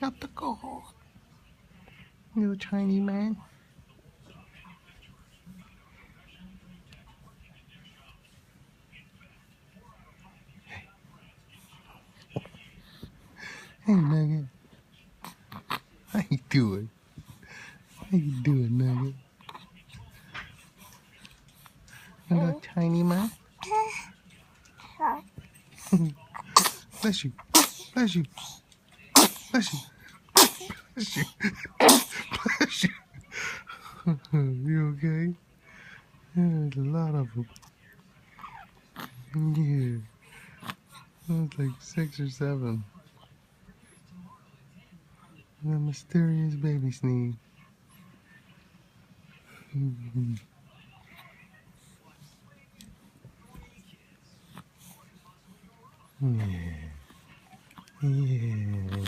Not the gold. Little tiny man. Hey, Nugget. How you doing? How you doing, Nugget? Little tiny man. Bless you. Bless you. Bless you. Bless you. Bless you. You okay? Yeah, there's a lot of them. Yeah. There's like 6 or 7. The mysterious baby sneeze. Yeah. Yeah.